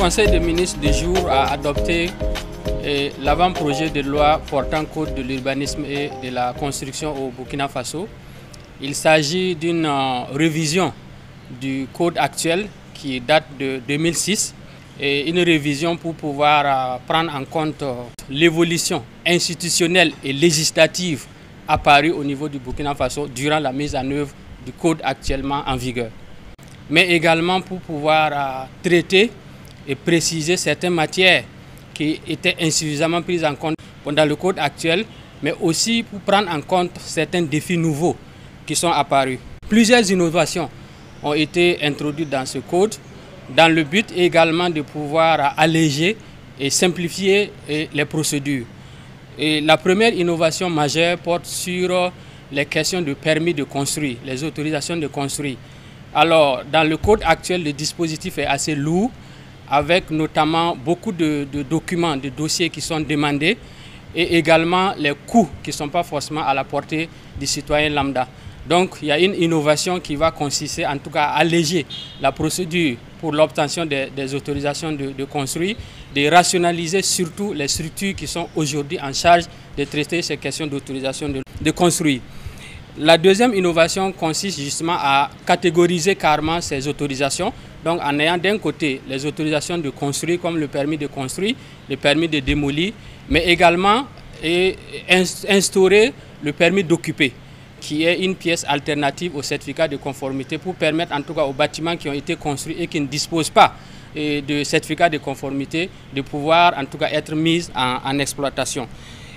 Conseil des ministres du jour a adopté l'avant-projet de loi portant code de l'urbanisme et de la construction au Burkina Faso. Il s'agit d'une révision du code actuel qui date de 2006 et une révision pour pouvoir prendre en compte l'évolution institutionnelle et législative apparue au niveau du Burkina Faso durant la mise en œuvre du code actuellement en vigueur. Mais également pour pouvoir traiter et préciser certaines matières qui étaient insuffisamment prises en compte dans le code actuel, mais aussi pour prendre en compte certains défis nouveaux qui sont apparus. Plusieurs innovations ont été introduites dans ce code, dans le but également de pouvoir alléger et simplifier les procédures. Et la première innovation majeure porte sur les questions de permis de construire, les autorisations de construire. Alors, dans le code actuel, le dispositif est assez lourd, avec notamment beaucoup de documents, de dossiers qui sont demandés et également les coûts qui ne sont pas forcément à la portée du citoyen lambda. Donc, il y a une innovation qui va consister en tout cas à alléger la procédure pour l'obtention des autorisations de construire, de rationaliser surtout les structures qui sont aujourd'hui en charge de traiter ces questions d'autorisation de construire. La deuxième innovation consiste justement à catégoriser carrément ces autorisations, donc en ayant d'un côté les autorisations de construire comme le permis de construire, le permis de démolir, mais également instaurer le permis d'occuper, qui est une pièce alternative au certificat de conformité pour permettre en tout cas aux bâtiments qui ont été construits et qui ne disposent pas de certificat de conformité de pouvoir en tout cas être mis en exploitation.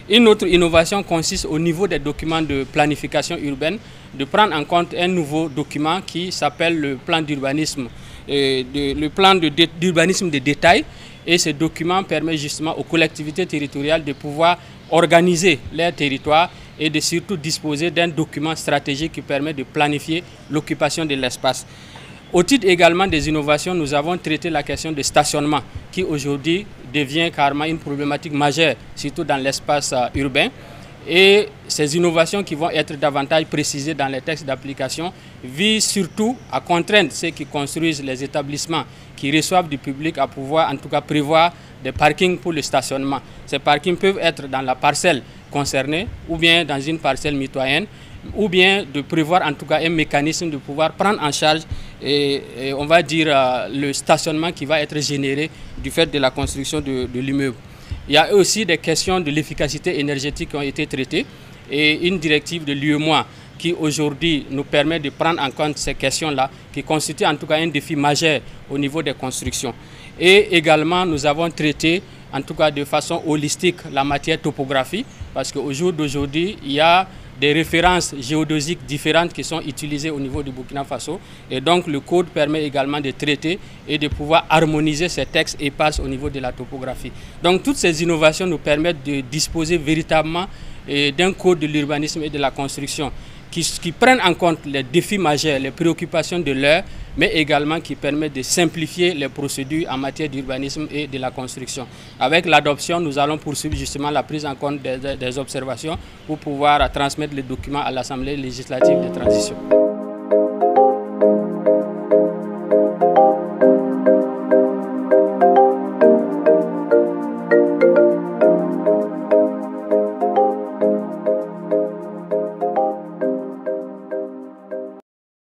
Une autre innovation consiste au niveau des documents de planification urbaine de prendre en compte un nouveau document qui s'appelle le plan d'urbanisme, le plan d'urbanisme de détail. Et ce document permet justement aux collectivités territoriales de pouvoir organiser leur territoire et de surtout disposer d'un document stratégique qui permet de planifier l'occupation de l'espace. Au titre également des innovations, nous avons traité la question de stationnement qui aujourd'hui devient carrément une problématique majeure, surtout dans l'espace urbain. Et ces innovations qui vont être davantage précisées dans les textes d'application visent surtout à contraindre ceux qui construisent les établissements qui reçoivent du public à pouvoir en tout cas prévoir des parkings pour le stationnement. Ces parkings peuvent être dans la parcelle concernée ou bien dans une parcelle mitoyenne, ou bien de prévoir en tout cas un mécanisme de pouvoir prendre en charge on va dire le stationnement qui va être généré du fait de la construction de l'immeuble. Il y a aussi des questions de l'efficacité énergétique qui ont été traitées et une directive de l'UEMOA qui aujourd'hui nous permet de prendre en compte ces questions-là, qui constituent en tout cas un défi majeur au niveau des constructions. Et également, nous avons traité en tout cas de façon holistique la matière topographie, parce qu'au jour d'aujourd'hui, il y a des références géodésiques différentes qui sont utilisées au niveau du Burkina Faso. Et donc, le code permet également de traiter et de pouvoir harmoniser ces textes épars au niveau de la topographie. Donc, toutes ces innovations nous permettent de disposer véritablement d'un code de l'urbanisme et de la construction qui prennent en compte les défis majeurs, les préoccupations de l'heure, mais également qui permettent de simplifier les procédures en matière d'urbanisme et de la construction. Avec l'adoption, nous allons poursuivre justement la prise en compte des observations pour pouvoir transmettre les documents à l'Assemblée législative de transition.